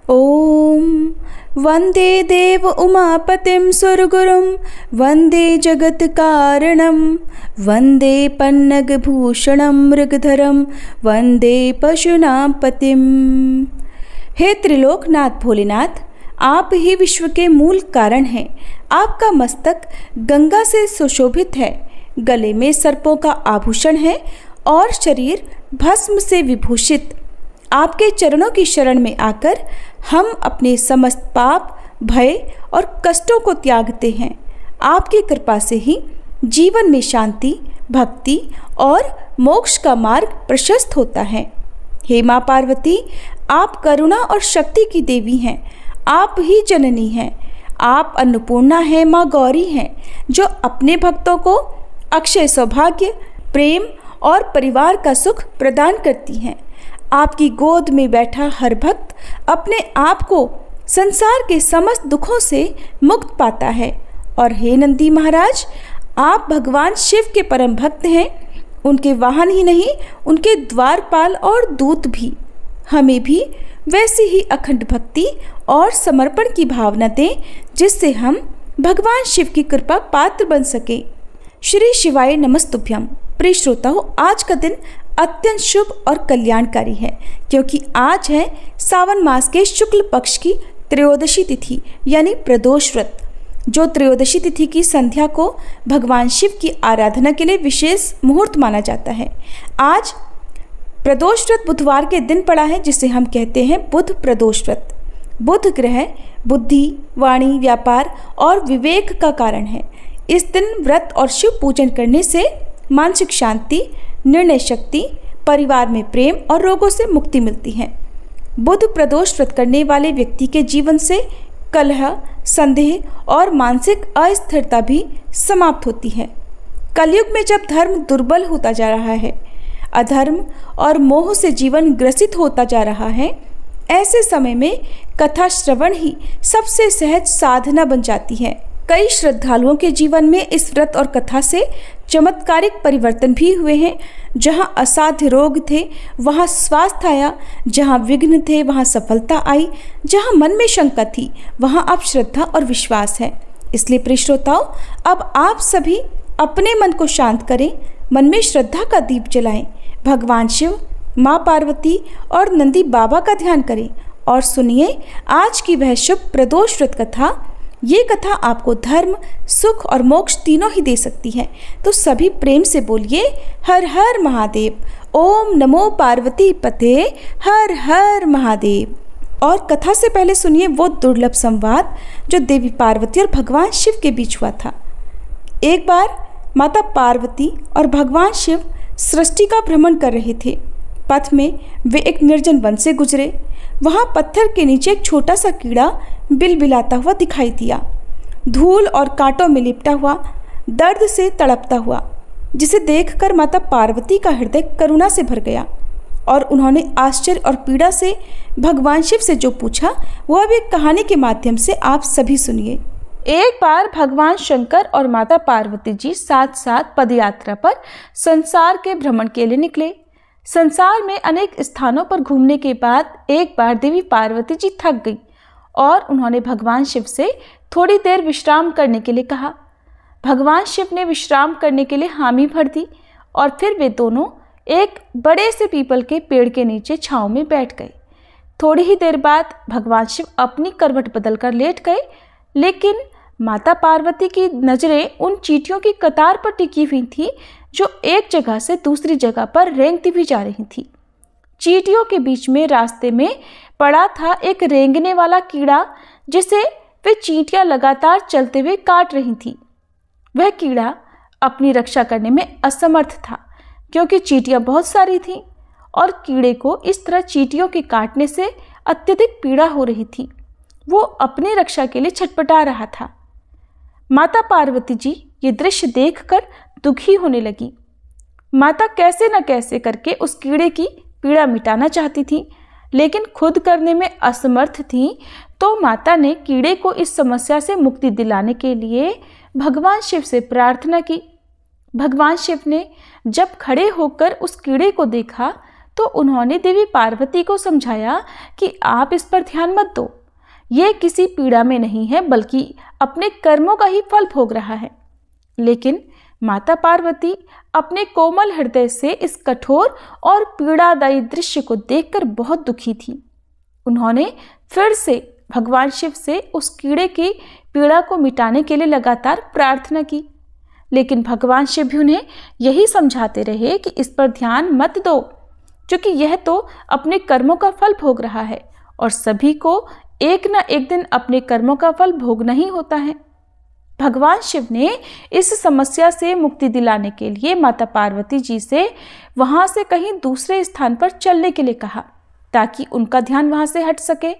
ओम वंदे देव उमापतिं सुरगुरुं वंदे जगत कारणं वंदे पन्नगभूषणं मृगधरं वंदे पशूनां पतिं। हे त्रिलोकनाथ भोलेनाथ, आप ही विश्व के मूल कारण हैं। आपका मस्तक गंगा से सुशोभित है, गले में सर्पों का आभूषण है और शरीर भस्म से विभूषित। आपके चरणों की शरण में आकर हम अपने समस्त पाप, भय और कष्टों को त्यागते हैं। आपकी कृपा से ही जीवन में शांति, भक्ति और मोक्ष का मार्ग प्रशस्त होता है। हे माँ पार्वती, आप करुणा और शक्ति की देवी हैं। आप ही जननी हैं। आप अन्नपूर्णा हैं, माँ गौरी हैं, जो अपने भक्तों को अक्षय सौभाग्य, प्रेम और परिवार का सुख प्रदान करती हैं। आपकी गोद में बैठा हर भक्त अपने आप को संसार के समस्त दुखों से मुक्त पाता है। और हे नंदी महाराज, आप भगवान शिव के परम भक्त हैं। उनके वाहन ही नहीं, उनके द्वारपाल और दूत भी। हमें भी वैसी ही अखंड भक्ति और समर्पण की भावना दें, जिससे हम भगवान शिव की कृपा पात्र बन सके। श्री शिवाय नमस्तुभ्यम। प्रिय श्रोताओं, आज का दिन अत्यंत शुभ और कल्याणकारी है, क्योंकि आज है सावन मास के शुक्ल पक्ष की त्रयोदशी तिथि यानी प्रदोष व्रत, जो त्रयोदशी तिथि की संध्या को भगवान शिव की आराधना के लिए विशेष मुहूर्त माना जाता है। आज प्रदोष व्रत बुधवार के दिन पड़ा है, जिसे हम कहते हैं बुध प्रदोष व्रत। बुध ग्रह बुद्धि, वाणी, व्यापार और विवेक का कारण है। इस दिन व्रत और शिव पूजन करने से मानसिक शांति, निर्णय शक्ति, परिवार में प्रेम और रोगों से मुक्ति मिलती है। बुध प्रदोष व्रत करने वाले व्यक्ति के जीवन से कलह, संदेह और मानसिक अस्थिरता भी समाप्त होती है। कलयुग में जब धर्म दुर्बल होता जा रहा है, अधर्म और मोह से जीवन ग्रसित होता जा रहा है, ऐसे समय में कथा श्रवण ही सबसे सहज साधना बन जाती है। कई श्रद्धालुओं के जीवन में इस व्रत और कथा से चमत्कारिक परिवर्तन भी हुए हैं। जहां असाध्य रोग थे वहां स्वास्थ्य आया, जहां विघ्न थे वहां सफलता आई, जहां मन में शंका थी वहां अब श्रद्धा और विश्वास है। इसलिए प्रिय श्रोताओं, अब आप सभी अपने मन को शांत करें, मन में श्रद्धा का दीप जलाएं, भगवान शिव, माँ पार्वती और नंदी बाबा का ध्यान करें और सुनिए आज की वह शुभ प्रदोष व्रत कथा। ये कथा आपको धर्म, सुख और मोक्ष तीनों ही दे सकती है। तो सभी प्रेम से बोलिए हर हर महादेव। ओम नमो पार्वती पते, हर हर महादेव। और कथा से पहले सुनिए वो दुर्लभ संवाद जो देवी पार्वती और भगवान शिव के बीच हुआ था। एक बार माता पार्वती और भगवान शिव सृष्टि का भ्रमण कर रहे थे। पथ में वे एक निर्जन वन से गुजरे। वहां पत्थर के नीचे एक छोटा सा कीड़ा बिलबिलाता हुआ दिखाई दिया, धूल और कांटों में लिपटा हुआ, दर्द से तड़पता हुआ, जिसे देखकर माता पार्वती का हृदय करुणा से भर गया और उन्होंने आश्चर्य और पीड़ा से भगवान शिव से जो पूछा वह अब एक कहानी के माध्यम से आप सभी सुनिए। एक बार भगवान शंकर और माता पार्वती जी साथ साथ पदयात्रा पर संसार के भ्रमण के लिए निकले। संसार में अनेक स्थानों पर घूमने के बाद एक बार देवी पार्वती जी थक गई और उन्होंने भगवान शिव से थोड़ी देर विश्राम करने के लिए कहा। भगवान शिव ने विश्राम करने के लिए हामी भर दी और फिर वे दोनों एक बड़े से पीपल के पेड़ के नीचे छांव में बैठ गए। थोड़ी ही देर बाद भगवान शिव अपनी करवट बदलकर लेट गए, लेकिन माता पार्वती की नज़रें उन चींटियों की कतार पर टिकी हुई थी जो एक जगह से दूसरी जगह पर रेंगती हुई जा रही थी। चींटियों के बीच में रास्ते में पड़ा था एक रेंगने वाला कीड़ा, जिसे वे चींटियां लगातार चलते हुए काट रही थी। वह कीड़ा अपनी रक्षा करने में असमर्थ था, क्योंकि चींटियां बहुत सारी थीं और कीड़े को इस तरह चींटियों के काटने से अत्यधिक पीड़ा हो रही थी। वो अपनी रक्षा के लिए छटपटा रहा था। माता पार्वती जी ये दृश्य देखकर दुखी होने लगी। माता कैसे न कैसे करके उस कीड़े की पीड़ा मिटाना चाहती थी, लेकिन खुद करने में असमर्थ थी। तो माता ने कीड़े को इस समस्या से मुक्ति दिलाने के लिए भगवान शिव से प्रार्थना की। भगवान शिव ने जब खड़े होकर उस कीड़े को देखा तो उन्होंने देवी पार्वती को समझाया कि आप इस पर ध्यान मत दो, ये किसी पीड़ा में नहीं है बल्कि अपने कर्मों का ही फल भोग रहा है। लेकिन माता पार्वती अपने कोमल हृदय से इस कठोर और पीड़ादायी दृश्य को देखकर बहुत दुखी थी। उन्होंने फिर से भगवान शिव से उस कीड़े की पीड़ा को मिटाने के लिए लगातार प्रार्थना की, लेकिन भगवान शिव भी उन्हें यही समझाते रहे कि इस पर ध्यान मत दो, क्योंकि यह तो अपने कर्मों का फल भोग रहा है और सभी को एक न एक दिन अपने कर्मों का फल भोगना ही होता है। भगवान शिव ने इस समस्या से मुक्ति दिलाने के लिए माता पार्वती जी से वहां से कहीं दूसरे स्थान पर चलने के लिए कहा, ताकि उनका ध्यान वहां से हट सके।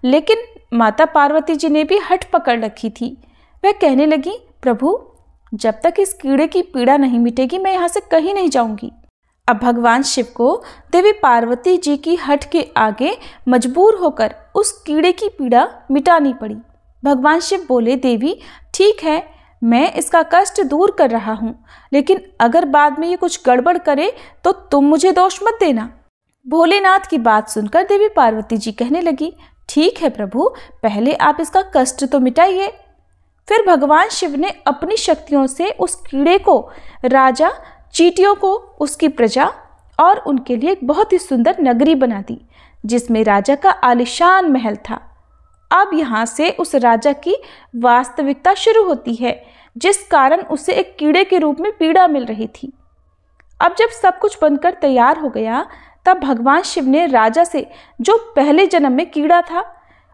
लेकिन माता पार्वती जी ने भी हट पकड़ रखी थी। वह कहने लगी, प्रभु, जब तक इस कीड़े की पीड़ा नहीं मिटेगी मैं यहाँ से कहीं नहीं जाऊंगी। अब भगवान शिव को देवी पार्वती जी की हट के आगे मजबूर होकर उस कीड़े की पीड़ा मिटानी पड़ी। भगवान शिव बोले, देवी ठीक है, मैं इसका कष्ट दूर कर रहा हूँ, लेकिन अगर बाद में ये कुछ गड़बड़ करे तो तुम मुझे दोष मत देना। भोलेनाथ की बात सुनकर देवी पार्वती जी कहने लगी, ठीक है प्रभु, पहले आप इसका कष्ट तो मिटाइए। फिर भगवान शिव ने अपनी शक्तियों से उस कीड़े को, राजा चींटियों को, उसकी प्रजा और उनके लिए एक बहुत ही सुंदर नगरी बना दी, जिसमें राजा का आलीशान महल था। अब यहाँ से उस राजा की वास्तविकता शुरू होती है, जिस कारण उसे एक कीड़े के रूप में पीड़ा मिल रही थी। अब जब सब कुछ बनकर तैयार हो गया, तब भगवान शिव ने राजा से, जो पहले जन्म में कीड़ा था,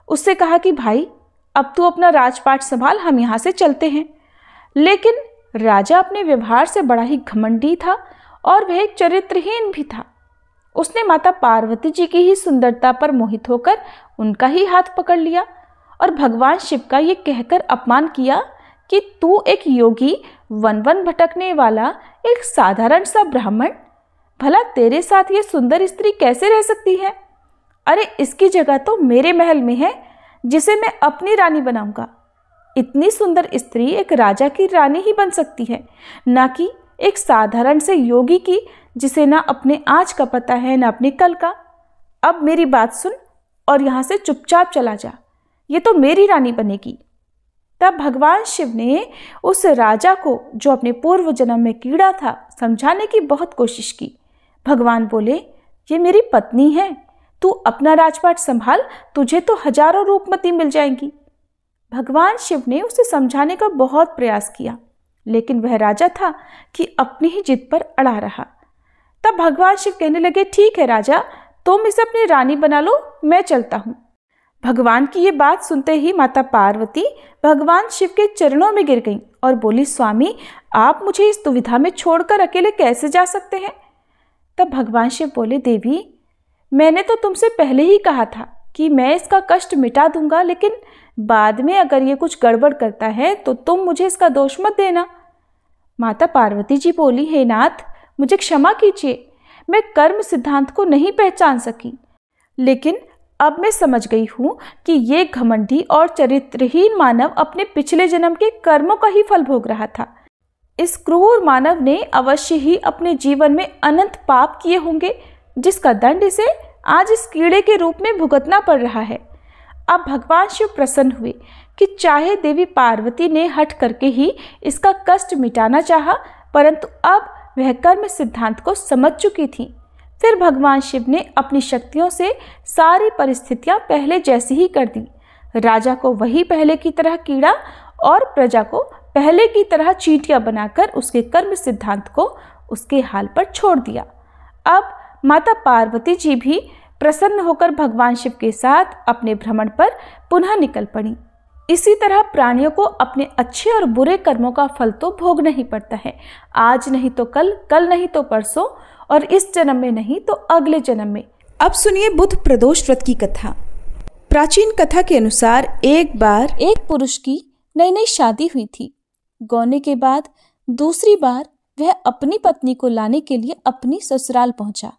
उससे कहा कि भाई अब तू अपना राजपाट संभाल, हम यहाँ से चलते हैं। लेकिन राजा अपने व्यवहार से बड़ा ही घमंडी था और वह एक चरित्रहीन भी था। उसने माता पार्वती जी की ही सुंदरता पर मोहित होकर उनका ही हाथ पकड़ लिया और भगवान शिव का ये कहकर अपमान किया कि तू एक योगी, वन वन भटकने वाला एक साधारण सा ब्राह्मण, भला तेरे साथ ये सुंदर स्त्री कैसे रह सकती है? अरे इसकी जगह तो मेरे महल में है, जिसे मैं अपनी रानी बनाऊंगा। इतनी सुंदर स्त्री एक राजा की रानी ही बन सकती है, ना कि एक साधारण से योगी की, जिसे ना अपने आज का पता है ना अपने कल का। अब मेरी बात सुन और यहाँ से चुपचाप चला जा, ये तो मेरी रानी बनेगी। तब भगवान शिव ने उस राजा को, जो अपने पूर्व जन्म में कीड़ा था, समझाने की बहुत कोशिश की। भगवान बोले, ये मेरी पत्नी है, तू अपना राजपाट संभाल, तुझे तो हजारों रूपमती मिल जाएंगी। भगवान शिव ने उसे समझाने का बहुत प्रयास किया, लेकिन वह राजा था कि अपनी ही जिद पर अड़ा रहा। तब भगवान शिव कहने लगे, ठीक है राजा, तुम इसे अपनी रानी बना लो, मैं चलता हूँ। भगवान की ये बात सुनते ही माता पार्वती भगवान शिव के चरणों में गिर गईं और बोली, स्वामी, आप मुझे इस दुविधा में छोड़कर अकेले कैसे जा सकते हैं? तब भगवान शिव बोले, देवी, मैंने तो तुमसे पहले ही कहा था कि मैं इसका कष्ट मिटा दूंगा, लेकिन बाद में अगर ये कुछ गड़बड़ करता है तो तुम मुझे इसका दोष मत देना। माता पार्वती जी बोली, हे नाथ, मुझे क्षमा कीजिए, मैं कर्म सिद्धांत को नहीं पहचान सकी, लेकिन अब मैं समझ गई हूँ कि ये घमंडी और चरित्रहीन मानव अपने पिछले जन्म के कर्मों का ही फल भोग रहा था। इस क्रूर मानव ने अवश्य ही अपने जीवन में अनंत पाप किए होंगे, जिसका दंड इसे आज इस कीड़े के रूप में भुगतना पड़ रहा है। अब भगवान शिव प्रसन्न हुए कि चाहे देवी पार्वती ने हट करके ही इसका कष्ट मिटाना चाहा, परंतु अब वह कर्म सिद्धांत को समझ चुकी थी। फिर भगवान शिव ने अपनी शक्तियों से सारी परिस्थितियां पहले जैसी ही कर दी। राजा को वही पहले की तरह कीड़ा और प्रजा को पहले की तरह चींटियां बनाकर उसके कर्म सिद्धांत को उसके हाल पर छोड़ दिया। अब माता पार्वती जी भी प्रसन्न होकर भगवान शिव के साथ अपने भ्रमण पर पुनः निकल पड़ी। इसी तरह प्राणियों को अपने अच्छे और बुरे कर्मों का फल तो भोगना ही पड़ता है, आज नहीं तो कल, कल नहीं तो परसों, और इस जन्म में नहीं तो अगले जन्म में। अब सुनिए बुध प्रदोष व्रत की कथा। प्राचीन कथा के अनुसार एक बार एक पुरुष की नई नई शादी हुई थी। गौने के बाद दूसरी बार वह अपनी पत्नी को लाने के लिए अपनी ससुराल पहुंचा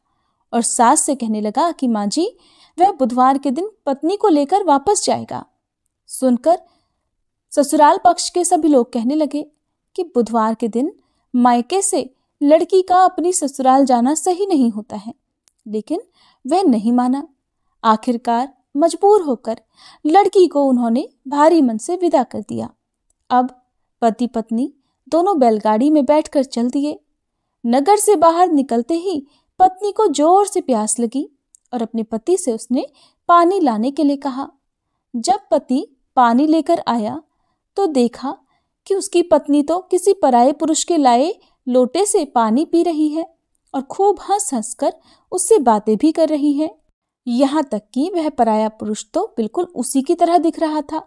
और सास से कहने लगा कि माँ जी, वह बुधवार के दिन पत्नी को लेकर वापस जाएगा। सुनकर ससुराल पक्ष के सभी लोग कहने लगे कि बुधवार के दिन मायके से लड़की का अपनी ससुराल जाना सही नहीं होता है। लेकिन वह नहीं माना। आखिरकार मजबूर होकर लड़की को उन्होंने भारी मन से विदा कर दिया। अब पति पत्नी दोनों बैलगाड़ी में बैठकर चल दिए। नगर से बाहर निकलते ही पत्नी को जोर से प्यास लगी और अपने पति से उसने पानी लाने के लिए कहा। जब पति पानी लेकर आया तो देखा कि उसकी पत्नी तो किसी पराये पुरुष के लाए लोटे से पानी पी रही है और खूब हंस हंस कर उससे बातें भी कर रही है। यहाँ तक कि वह पराया पुरुष तो बिल्कुल उसी की तरह दिख रहा था।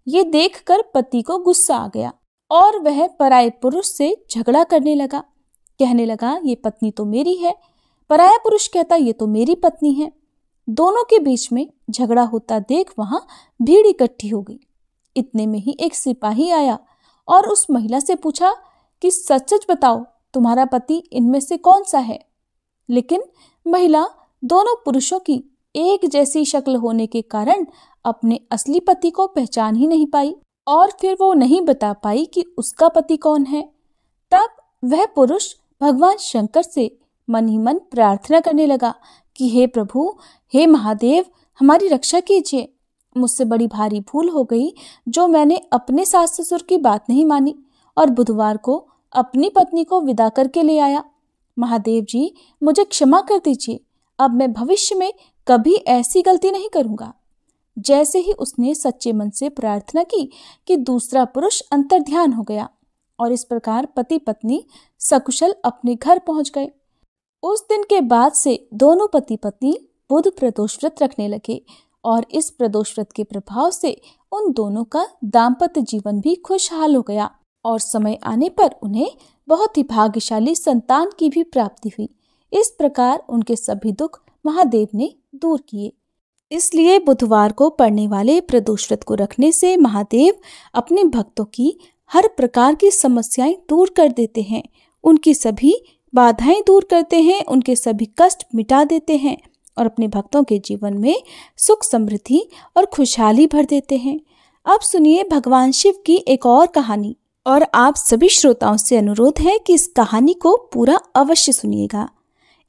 ये देखकर पति को गुस्सा आ गया और वह पराये पुरुष से झगड़ा करने लगा। कहने लगा, ये पत्नी तो मेरी है। पराया पुरुष कहता, ये तो मेरी पत्नी है। दोनों के बीच में झगड़ा होता देख वहां भीड़ इकट्ठी हो गई। इतने में ही एक सिपाही आया और उस महिला से पूछा कि सच सच बताओ, तुम्हारा पति इनमें से कौन सा है? लेकिन महिला दोनों पुरुषों की एक जैसी शक्ल होने के कारण अपने असली पति को पहचान ही नहीं पाई और फिर वो नहीं बता पाई कि उसका पति कौन है। तब वह पुरुष भगवान शंकर से मन ही मन प्रार्थना करने लगा कि हे प्रभु, हे महादेव, हमारी रक्षा कीजिए। मुझसे बड़ी भारी भूल हो गई जो मैंने अपने सास ससुर की बात नहीं मानी और बुधवार को अपनी पत्नी को विदा करके ले आया। महादेव जी, मुझे क्षमा कर दीजिए। अब मैं भविष्य में कभी ऐसी गलती नहीं करूंगा। जैसे ही उसने सच्चे मन से प्रार्थना की कि दूसरा पुरुष अंतर्ध्यान हो गया और इस प्रकार पति पत्नी सकुशल अपने घर पहुंच गए। उस दिन के बाद से दोनों पति पत्नी बुध प्रदोष व्रत रखने लगे और इस प्रदोष व्रत के प्रभाव से उन दोनों का दाम्पत्य जीवन भी खुशहाल हो गया और समय आने पर उन्हें बहुत ही भाग्यशाली संतान की भी प्राप्ति हुई। इस प्रकार उनके सभी दुख महादेव ने दूर किए। इसलिए बुधवार को पड़ने वाले प्रदोष व्रत को रखने से महादेव अपने भक्तों की हर प्रकार की समस्याएं दूर कर देते हैं, उनकी सभी बाधाएं दूर करते हैं, उनके सभी कष्ट मिटा देते हैं और अपने भक्तों के जीवन में सुख समृद्धि और खुशहाली भर देते हैं। अब सुनिए भगवान शिव की एक और कहानी और आप सभी श्रोताओं से अनुरोध है कि इस कहानी को पूरा अवश्य सुनिएगा।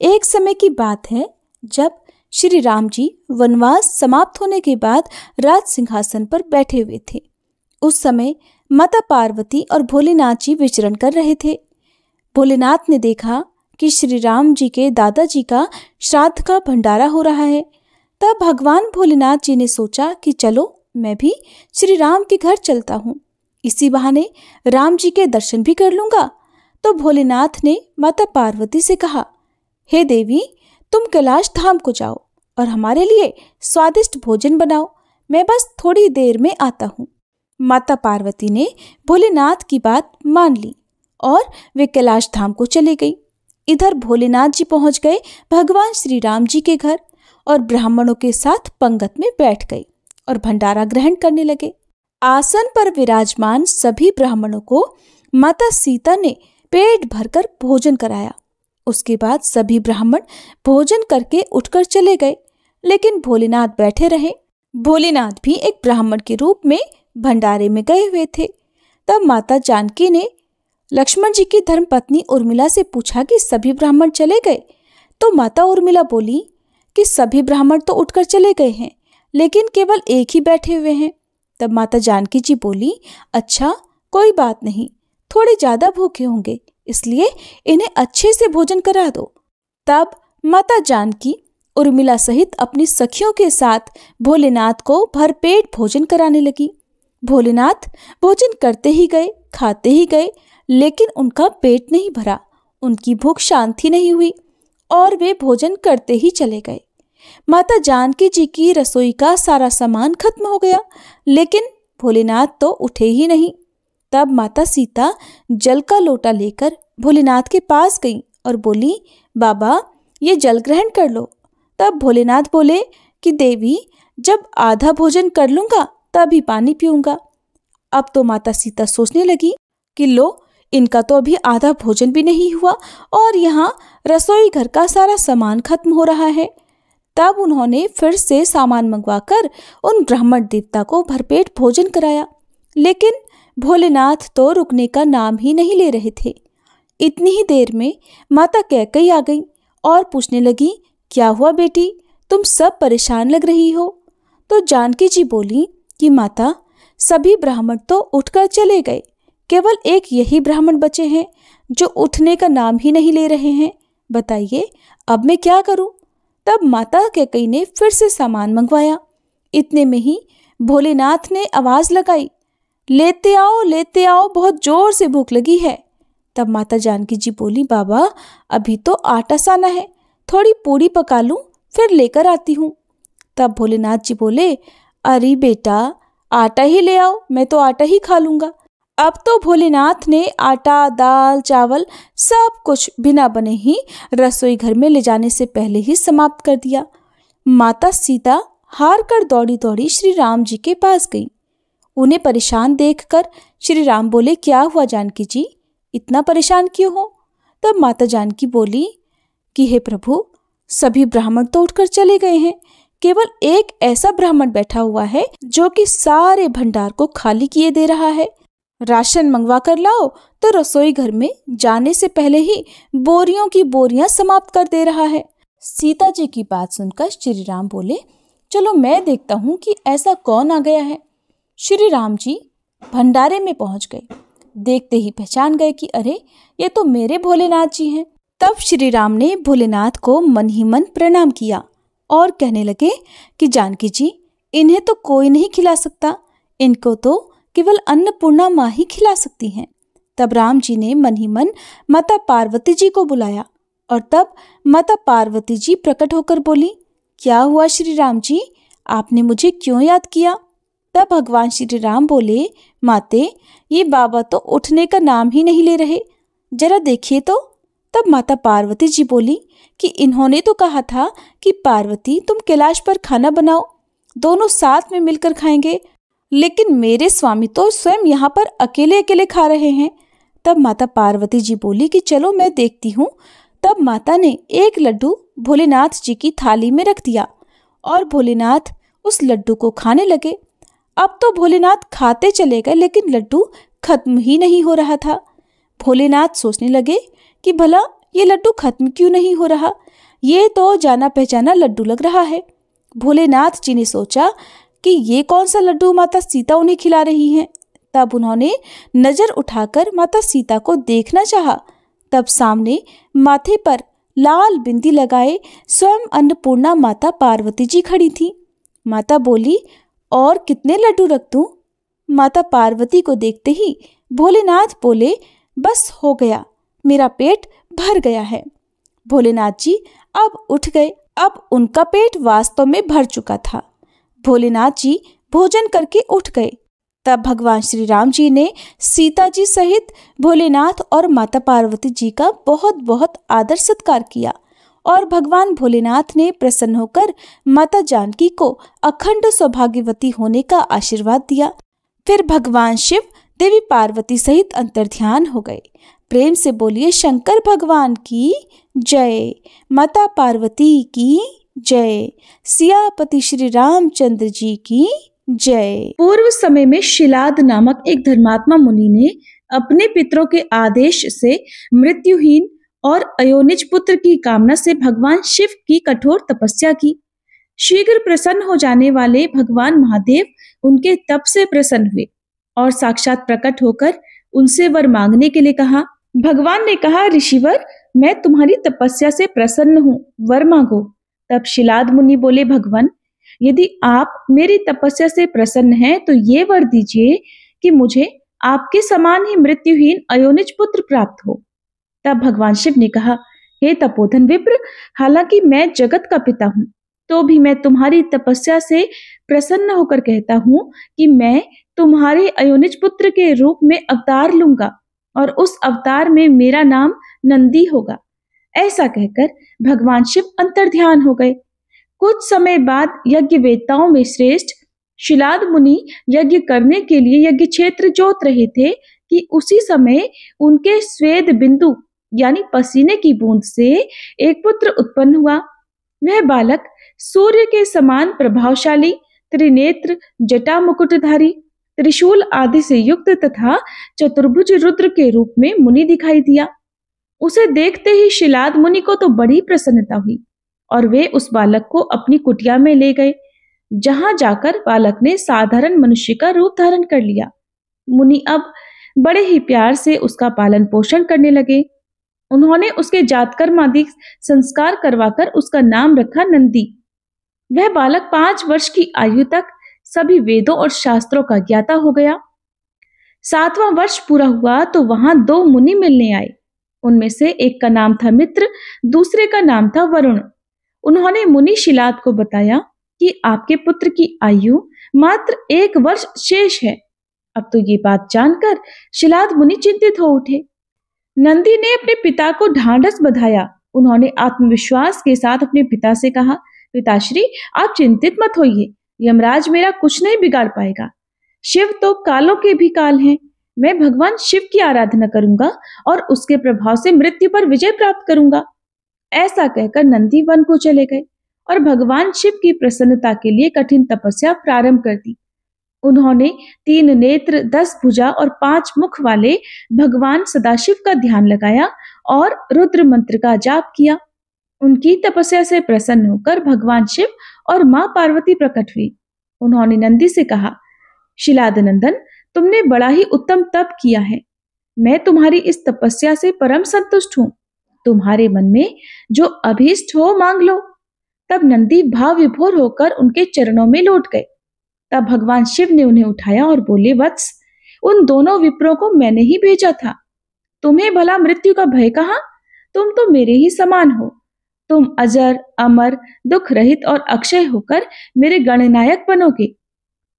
एक समय की बात है जब श्री राम जी वनवास समाप्त होने के बाद राज सिंहासन पर बैठे हुए थे। उस समय माता पार्वती और भोलेनाथ जी विचरण कर रहे थे। भोलेनाथ ने देखा कि श्री राम जी के दादाजी का श्राद्ध का भंडारा हो रहा है। तब भगवान भोलेनाथ जी ने सोचा कि चलो मैं भी श्री राम के घर चलता हूँ, इसी बहाने राम जी के दर्शन भी कर लूंगा। तो भोलेनाथ ने माता पार्वती से कहा, हे देवी, तुम कैलाश धाम को जाओ और हमारे लिए स्वादिष्ट भोजन बनाओ, मैं बस थोड़ी देर में आता हूँ। माता पार्वती ने भोलेनाथ की बात मान ली और वे कैलाश धाम को चले गई। इधर भोलेनाथ जी पहुंच गए भगवान श्री राम जी के घर और ब्राह्मणों के साथ पंगत में बैठ गए और भंडारा ग्रहण करने लगे। आसन पर विराजमान सभी ब्राह्मणों को माता सीता ने पेट भरकर भोजन कराया। उसके बाद सभी ब्राह्मण भोजन करके उठकर चले गए, लेकिन भोलेनाथ बैठे रहे। भोलेनाथ भी एक ब्राह्मण के रूप में भंडारे में गए हुए थे। तब माता जानकी ने लक्ष्मण जी की धर्मपत्नी उर्मिला से पूछा कि सभी ब्राह्मण चले गए। तो माता उर्मिला बोली कि सभी ब्राह्मण तो उठकर चले गए हैं, लेकिन केवल एक ही बैठे हुए हैं। तब माता जानकी जी बोली, अच्छा कोई बात नहीं, थोड़े ज्यादा भूखे होंगे, इसलिए इन्हें अच्छे से भोजन करा दो। तब माता जानकी उर्मिला सहित अपनी सखियों के साथ भोलेनाथ को भरपेट भोजन कराने लगी। भोलेनाथ भोजन करते ही गए, खाते ही गए, लेकिन उनका पेट नहीं भरा, उनकी भूख शांत ही नहीं हुई और वे भोजन करते ही चले गए। माता जानकी जी की रसोई का सारा सामान खत्म हो गया, लेकिन भोलेनाथ तो उठे ही नहीं। तब माता सीता जल का लोटा लेकर भोलेनाथ के पास गई और बोली, बाबा ये जल ग्रहण कर लो। तब भोलेनाथ बोले कि देवी, जब आधा भोजन कर लूंगा तभी पानी पीऊंगा। अब तो माता सीता सोचने लगी कि लो, इनका तो अभी आधा भोजन भी नहीं हुआ और यहाँ रसोई घर का सारा सामान खत्म हो रहा है। तब उन्होंने फिर से सामान मंगवाकर उन ब्राह्मण देवता को भरपेट भोजन कराया, लेकिन भोलेनाथ तो रुकने का नाम ही नहीं ले रहे थे। इतनी ही देर में माता कैकेयी आ गई और पूछने लगी क्या हुआ बेटी, तुम सब परेशान लग रही हो? तो जानकी जी बोली कि माता, सभी ब्राह्मण तो उठकर चले गए, केवल एक यही ब्राह्मण बचे हैं जो उठने का नाम ही नहीं ले रहे हैं। बताइए अब मैं क्या करूं? तब माता कैकेयी ने फिर से सामान मंगवाया। इतने में ही भोलेनाथ ने आवाज लगाई, लेते आओ, बहुत जोर से भूख लगी है। तब माता जानकी जी बोली, बाबा अभी तो आटा साना है, थोड़ी पूड़ी पका लूं फिर लेकर आती हूँ। तब भोलेनाथ जी बोले, अरे बेटा आटा ही ले आओ, मैं तो आटा ही खा लूंगा। अब तो भोलेनाथ ने आटा, दाल, चावल सब कुछ बिना बने ही रसोई घर में ले जाने से पहले ही समाप्त कर दिया। माता सीता हार कर दौड़ी दौड़ी श्री राम जी के पास गई। उन्हें परेशान देखकर श्री राम बोले, क्या हुआ जानकी जी, इतना परेशान क्यों हो? तब माता जानकी बोली कि हे प्रभु, सभी ब्राह्मण तो उठकर चले गए हैं, केवल एक ऐसा ब्राह्मण बैठा हुआ है जो कि सारे भंडार को खाली किए दे रहा है। राशन मंगवा कर लाओ तो रसोई घर में जाने से पहले ही बोरियों की बोरियां समाप्त कर दे रहा है। सीता जी की बात सुनकर श्री राम बोले, चलो मैं देखता हूँ कि ऐसा कौन आ गया है। श्री राम जी भंडारे में पहुंच गए। देखते ही पहचान गए कि अरे ये तो मेरे भोलेनाथ जी हैं। तब श्री राम ने भोलेनाथ को मन ही मन प्रणाम किया और कहने लगे कि जानकी जी, इन्हें तो कोई नहीं खिला सकता, इनको तो केवल अन्नपूर्णा माँ ही खिला सकती हैं। तब राम जी ने मन ही मन माता पार्वती जी को बुलाया और तब माता पार्वती जी प्रकट होकर बोली, क्या हुआ श्री राम जी, आपने मुझे क्यों याद किया? तब भगवान श्री राम बोले, माते ये बाबा तो उठने का नाम ही नहीं ले रहे, जरा देखिए तो। तब माता पार्वती जी बोली कि इन्होंने तो कहा था कि पार्वती तुम कैलाश पर खाना बनाओ, दोनों साथ में मिलकर खाएंगे, लेकिन मेरे स्वामी तो स्वयं यहाँ पर अकेले अकेले खा रहे हैं। तब माता पार्वती जी बोली कि चलो मैं देखती हूँ। तब माता ने एक लड्डू भोलेनाथ जी की थाली में रख दिया और भोलेनाथ उस लड्डू को खाने लगे। अब तो भोलेनाथ खाते चले गए, लेकिन लड्डू खत्म ही नहीं हो रहा था। भोलेनाथ सोचने लगे कि भला ये लड्डू खत्म क्यों नहीं हो रहा, ये तो जाना पहचाना लड्डू लग रहा है। भोलेनाथ जी ने सोचा कि ये कौन सा लड्डू माता सीता उन्हें खिला रही हैं। तब उन्होंने नजर उठाकर माता सीता को देखना चाहा। तब सामने माथे पर लाल बिंदी लगाए स्वयं अन्नपूर्णा माता पार्वती जी खड़ी थी। माता बोली, और कितने लड्डू रख दूं? माता पार्वती को देखते ही भोलेनाथ बोले, बस हो गया, मेरा पेट भर गया है। भोलेनाथ जी अब उठ गए। अब उनका पेट वास्तव में भर चुका था। भोलेनाथ जी भोजन करके उठ गए। तब भगवान श्री राम जी ने सीता जी सहित भोलेनाथ और माता पार्वती जी का बहुत बहुत आदर सत्कार किया और भगवान भोलेनाथ ने प्रसन्न होकर माता जानकी को अखंड सौभाग्यवती होने का आशीर्वाद दिया। फिर भगवान शिव देवी पार्वती सहित अंतर्ध्यान हो गए। प्रेम से बोलिए शंकर भगवान की जय, माता पार्वती की जय, सियापति श्री रामचंद्र जी की जय। पूर्व समय में शिलाद नामक एक धर्मात्मा मुनि ने अपने पितरों के आदेश से मृत्युहीन और अयोनिज पुत्र की कामना से भगवान शिव की कठोर तपस्या की। शीघ्र प्रसन्न हो जाने वाले भगवान महादेव उनके तप से प्रसन्न हुए और साक्षात प्रकट होकर उनसे वर मांगने के लिए कहा। भगवान ने कहा, ऋषिवर, मैं तुम्हारी तपस्या से प्रसन्न हूँ, वर मांगो। तब शिलाद मुनि बोले, भगवान, यदि आप मेरी तपस्या से प्रसन्न हैं तो ये वर दीजिए कि मुझे आपके समान ही मृत्युहीन अयोनिज पुत्र प्राप्त हो। तब भगवान शिव ने कहा, हे तपोधन विप्र, हालांकि मैं जगत का पिता हूँ, तो भी मैं तुम्हारी तपस्या से प्रसन्न होकर कहता हूँ कि मैं तुम्हारे अयोनिज पुत्र के रूप में अवतार लूंगा और उस अवतार में मेरा नाम नंदी होगा। ऐसा कहकर भगवान शिव अंतर्ध्यान हो गए। कुछ समय बाद यज्ञ वेत्ताओं में श्रेष्ठ शिलाद मुनि यज्ञ करने के लिए यज्ञ क्षेत्र जोत रहे थे कि उसी समय उनके स्वेद बिंदु यानी पसीने की बूंद से एक पुत्र उत्पन्न हुआ। वह बालक सूर्य के समान प्रभावशाली, त्रिनेत्र, जटा मुकुटधारी, त्रिशूल आदि से युक्त तथा चतुर्भुज रुद्र के रूप में मुनि दिखाई दिया। उसे देखते ही शिलाद मुनि को तो बड़ी प्रसन्नता हुई और वे उस बालक को अपनी कुटिया में ले गए, जहां जाकर बालक ने साधारण मनुष्य का रूप धारण कर लिया। मुनि अब बड़े ही प्यार से उसका पालन पोषण करने लगे। उन्होंने उसके जातकर्म आदि संस्कार करवाकर उसका नाम रखा नंदी। वह बालक 5 वर्ष की आयु तक सभी वेदों और शास्त्रों का ज्ञाता हो गया। 7वां वर्ष पूरा हुआ तो वहां 2 मुनि मिलने आए। उनमें से एक का नाम था मित्र, दूसरे का नाम था वरुण। उन्होंने मुनि शिलाद को बताया कि आपके पुत्र की आयु मात्र 1 वर्ष शेष है। अब तो ये बात जानकर शिलाद मुनि चिंतित हो उठे। नंदी ने अपने पिता को ढांढस बंधाया। उन्होंने आत्मविश्वास के साथ अपने पिता से कहा, पिताश्री, आप चिंतित मत होइए, यमराज मेरा कुछ नहीं बिगाड़ पाएगा। शिव तो कालों के भी काल हैं। मैं भगवान शिव की आराधना करूंगा और उसके प्रभाव से मृत्यु पर विजय प्राप्त करूंगा। ऐसा कहकर नंदी वन को चले गए और भगवान शिव की प्रसन्नता के लिए कठिन तपस्या प्रारंभ कर दी। उन्होंने 3 नेत्र, 10 भुजा और 5 मुख वाले भगवान सदाशिव का ध्यान लगाया और रुद्र मंत्र का जाप किया। उनकी तपस्या से प्रसन्न होकर भगवान शिव और मां पार्वती प्रकट हुई। उन्होंने नंदी से कहा, शिलाद नंदन, तुमने बड़ा ही उत्तम तप किया है। मैं तुम्हारी इस तपस्या से परम संतुष्ट हूं। तुम्हारे मन में जो अभीष्ट हो मांग लो। तब नंदी भाव विभोर होकर उनके चरणों में लौट गए। तब भगवान शिव ने उन्हें उठाया और बोले, वत्स, उन दोनों विप्रों को मैंने ही भेजा था। तुम्हें भला मृत्यु का भय कहां? तुम तो मेरे ही समान हो। तुम अजर, अमर, दुख रहित और अक्षय होकर मेरे गणनायक बनोगे।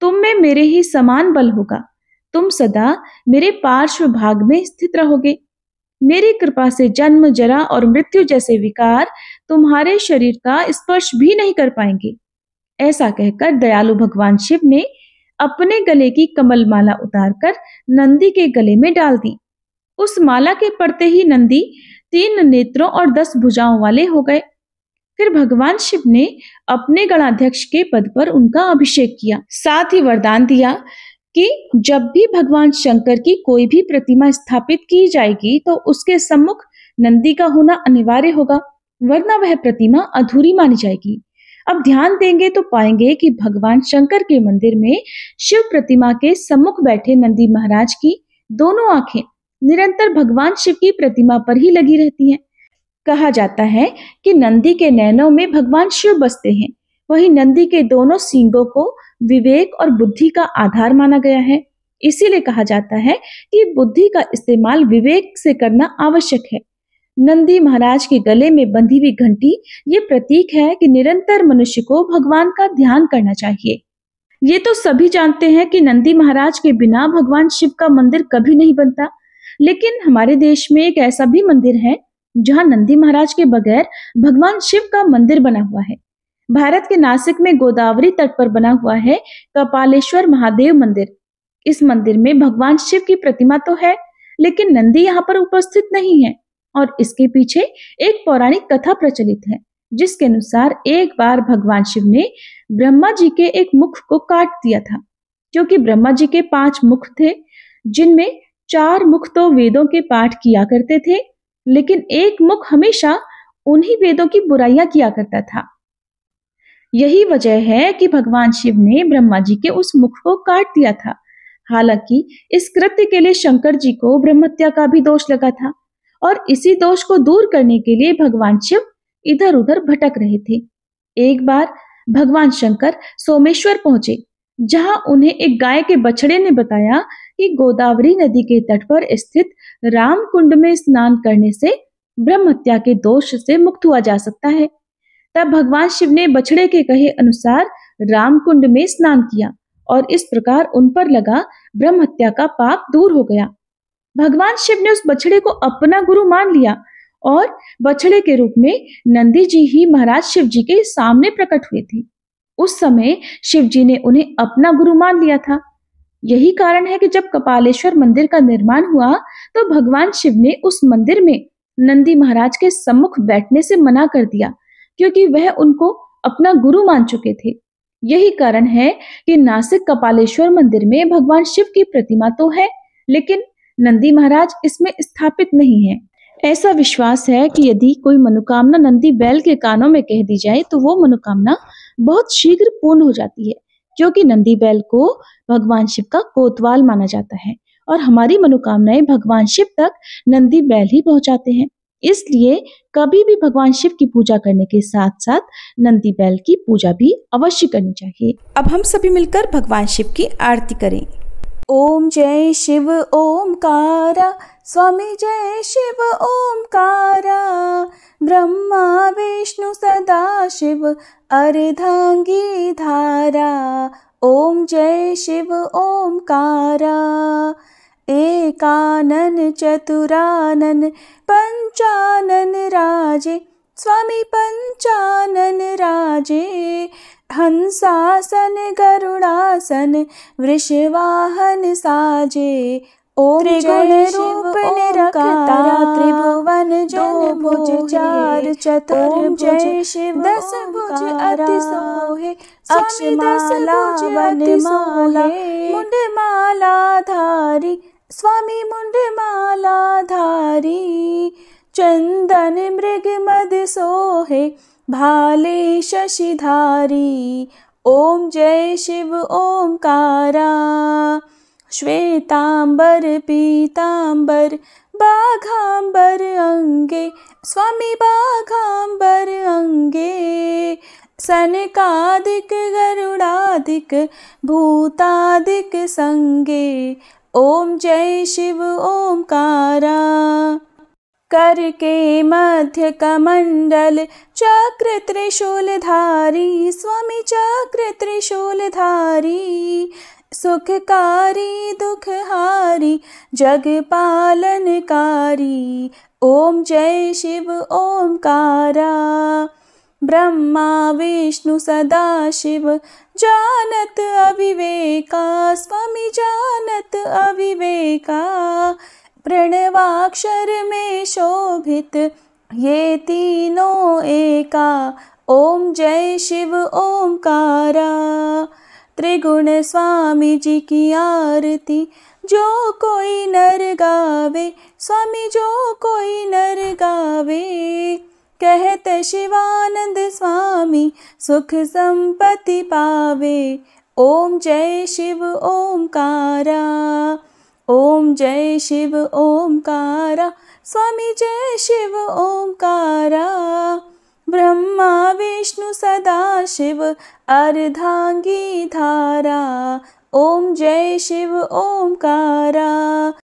तुम में मेरे ही समान बल होगा। तुम सदा मेरे पार्श्व भाग में स्थित रहोगे। मेरी कृपा से जन्म, जरा और मृत्यु जैसे विकार तुम्हारे शरीर का स्पर्श भी नहीं कर पाएंगे। ऐसा कहकर दयालु भगवान शिव ने अपने गले की कमल माला उतारकर नंदी के गले में डाल दी। उस माला के पड़ते ही नंदी 3 नेत्रों और 10 भुजाओं वाले हो गए। फिर भगवान शिव ने अपने गणाध्यक्ष के पद पर उनका अभिषेक किया। साथ ही वरदान दिया कि जब भी भगवान शंकर की कोई भी प्रतिमा स्थापित की जाएगी तो उसके सम्मुख नंदी का होना अनिवार्य होगा, वरना वह प्रतिमा अधूरी मानी जाएगी। अब ध्यान देंगे तो पाएंगे कि भगवान शंकर के मंदिर में शिव प्रतिमा के सम्मुख बैठे नंदी महाराज की दोनों आंखें निरंतर भगवान शिव की प्रतिमा पर ही लगी रहती हैं। कहा जाता है कि नंदी के नैनों में भगवान शिव बसते हैं। वहीं नंदी के दोनों सींगों को विवेक और बुद्धि का आधार माना गया है। इसीलिए कहा जाता है कि बुद्धि का इस्तेमाल विवेक से करना आवश्यक है। नंदी महाराज के गले में बंधी हुई घंटी ये प्रतीक है कि निरंतर मनुष्य को भगवान का ध्यान करना चाहिए। ये तो सभी जानते हैं कि नंदी महाराज के बिना भगवान शिव का मंदिर कभी नहीं बनता, लेकिन हमारे देश में एक ऐसा भी मंदिर है जहां नंदी महाराज के बगैर भगवान शिव का मंदिर बना हुआ है। भारत के नासिक में गोदावरी तट पर बना हुआ है कपालेश्वर महादेव मंदिर। इस मंदिर में भगवान शिव की प्रतिमा तो है, लेकिन नंदी यहाँ पर उपस्थित नहीं है। और इसके पीछे एक पौराणिक कथा प्रचलित है, जिसके अनुसार एक बार भगवान शिव ने ब्रह्मा जी के एक मुख को काट दिया था, क्योंकि ब्रह्मा जी के 5 मुख थे, जिनमें 4 मुख तो वेदों के पाठ किया करते थे, लेकिन एक मुख हमेशा उन्हीं वेदों की बुराइयां किया करता था। यही वजह है कि भगवान शिव ने ब्रह्मा जी के उस मुख को काट दिया था। हालांकि इस कृत्य के लिए शंकर जी को ब्रह्महत्या का भी दोष लगा था और इसी दोष को दूर करने के लिए भगवान शिव इधर उधर भटक रहे थे। एक बार भगवान शंकर सोमेश्वर पहुंचे, जहां उन्हें एक गाय के बछड़े ने बताया कि गोदावरी नदी के तट पर स्थित राम कुंड में स्नान करने से ब्रह्महत्या के दोष से मुक्त हुआ जा सकता है। तब भगवान शिव ने बछड़े के कहे अनुसार राम कुंड में स्नान किया और इस प्रकार उन पर लगा ब्रह्महत्या का पाप दूर हो गया। भगवान शिव ने उस बछड़े को अपना गुरु मान लिया और बछड़े के रूप में नंदी जी ही महाराज शिव जी के सामने प्रकट हुए थे। उस समय शिव जी ने उन्हें अपना गुरु मान लिया था। यही कारण है कि जब कपालेश्वर मंदिर का निर्माण हुआ तो भगवान शिव ने उस मंदिर में नंदी महाराज के सम्मुख बैठने से मना कर दिया, क्योंकि वह उनको अपना गुरु मान चुके थे। यही कारण है कि नासिक कपालेश्वर मंदिर में भगवान शिव की प्रतिमा तो है, लेकिन नंदी महाराज इसमें स्थापित नहीं है। ऐसा विश्वास है कि यदि कोई मनोकामना नंदी बैल के कानों में कह दी जाए तो वो मनोकामना बहुत शीघ्र पूर्ण हो जाती है, क्योंकि नंदी बैल को भगवान शिव का कोतवाल माना जाता है और हमारी मनोकामनाएं भगवान शिव तक नंदी बैल ही पहुंचाते हैं। इसलिए कभी भी भगवान शिव की पूजा करने के साथ साथ नंदी बैल की पूजा भी अवश्य करनी चाहिए। अब हम सभी मिलकर भगवान शिव की आरती करें। ओम जय शिव ओमकारा, स्वामी जय शिव ओमकारा, ब्रह्मा विष्णु सदा शिव अर्धांगी धारा। ओम जय शिव ओमकारा, एकानन चतुरानन पंचानन राजे, स्वामी पंचानन राजे, हंसासन गरुड़ासन वृषवाहन साजे। ओम जय रूप निरखता, त्रिभुवन जन भुज चार चतुर्भुज, जय शिव दस भुज अति सोहे, स्वामी दस भुज अति सोहे, मुंडमाला धारी, स्वामी मुंडमाला धारी, चंदन मृग मद सोहे, भाले शशिधारी। ओम जय शिव ओमकारा, श्वेतांबर पीतांबर बाघांबर अंगे, स्वामी बाघांबर अंगे, सनकादिक गरुड़ादिक भूतादिक संगे। ओम जय शिव ओमकारा, कर के मध्य कमंडल चक्र त्रिशूलधारी, स्वामी चक्र त्रिशूलधारी, सुखकारी दुखहारी जग पालनकारी। ओम जय शिव ओमकारा, ब्रह्मा विष्णु सदा शिव जानत अविवेका, स्वामी जानत अविवेका, प्रणवाक्षर में शोभित ये तीनों एका। ओम जय शिव ओमकारा, त्रिगुण स्वामी जी की आरती जो कोई नर गावे, स्वामी जो कोई नर गावे, कहत शिवानंद स्वामी सुख संपत्ति पावे। ओम जय शिव ओमकारा, ओम जय शिव ओमकारा, स्वामी जय शिव ओमकारा, ब्रह्मा विष्णु सदा शिव अर्धांगी धारा। ओम जय शिव ओमकारा।